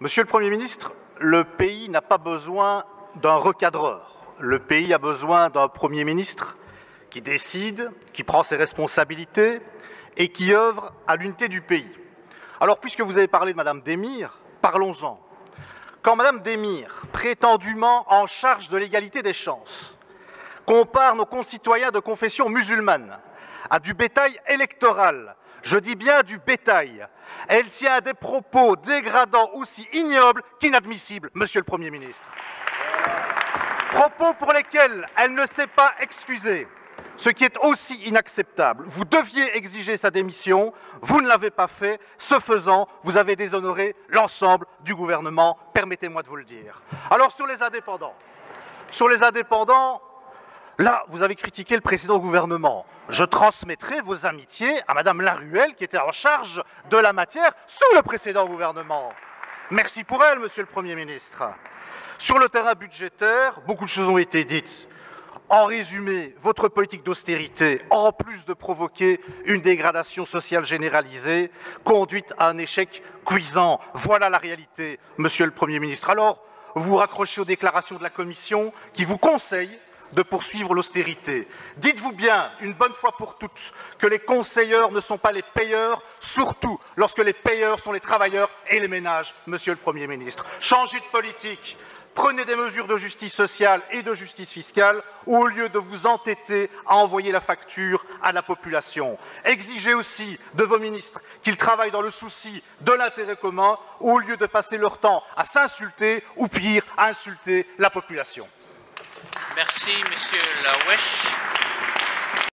Monsieur le Premier ministre, le pays n'a pas besoin d'un recadreur. Le pays a besoin d'un Premier ministre qui décide, qui prend ses responsabilités et qui œuvre à l'unité du pays. Alors, puisque vous avez parlé de Madame Demir, parlons-en. Quand Madame Demir, prétendument en charge de l'égalité des chances, compare nos concitoyens de confession musulmane à du bétail électoral, je dis bien du bétail, elle tient à des propos dégradants aussi ignobles qu'inadmissibles, Monsieur le Premier ministre. Propos pour lesquels elle ne s'est pas excusée, ce qui est aussi inacceptable. Vous deviez exiger sa démission, vous ne l'avez pas fait. Ce faisant, vous avez déshonoré l'ensemble du gouvernement, permettez-moi de vous le dire. Alors sur les indépendants, là, vous avez critiqué le précédent gouvernement. Je transmettrai vos amitiés à Madame Laruelle, qui était en charge de la matière sous le précédent gouvernement. Merci pour elle, Monsieur le Premier ministre. Sur le terrain budgétaire, beaucoup de choses ont été dites. En résumé, votre politique d'austérité, en plus de provoquer une dégradation sociale généralisée, conduit à un échec cuisant. Voilà la réalité, Monsieur le Premier ministre. Alors, vous vous raccrochez aux déclarations de la Commission qui vous conseille de poursuivre l'austérité. Dites-vous bien, une bonne fois pour toutes, que les conseilleurs ne sont pas les payeurs, surtout lorsque les payeurs sont les travailleurs et les ménages, Monsieur le Premier ministre. Changez de politique. Prenez des mesures de justice sociale et de justice fiscale au lieu de vous entêter à envoyer la facture à la population. Exigez aussi de vos ministres qu'ils travaillent dans le souci de l'intérêt commun au lieu de passer leur temps à s'insulter ou pire, à insulter la population. Merci, Monsieur Lawesh.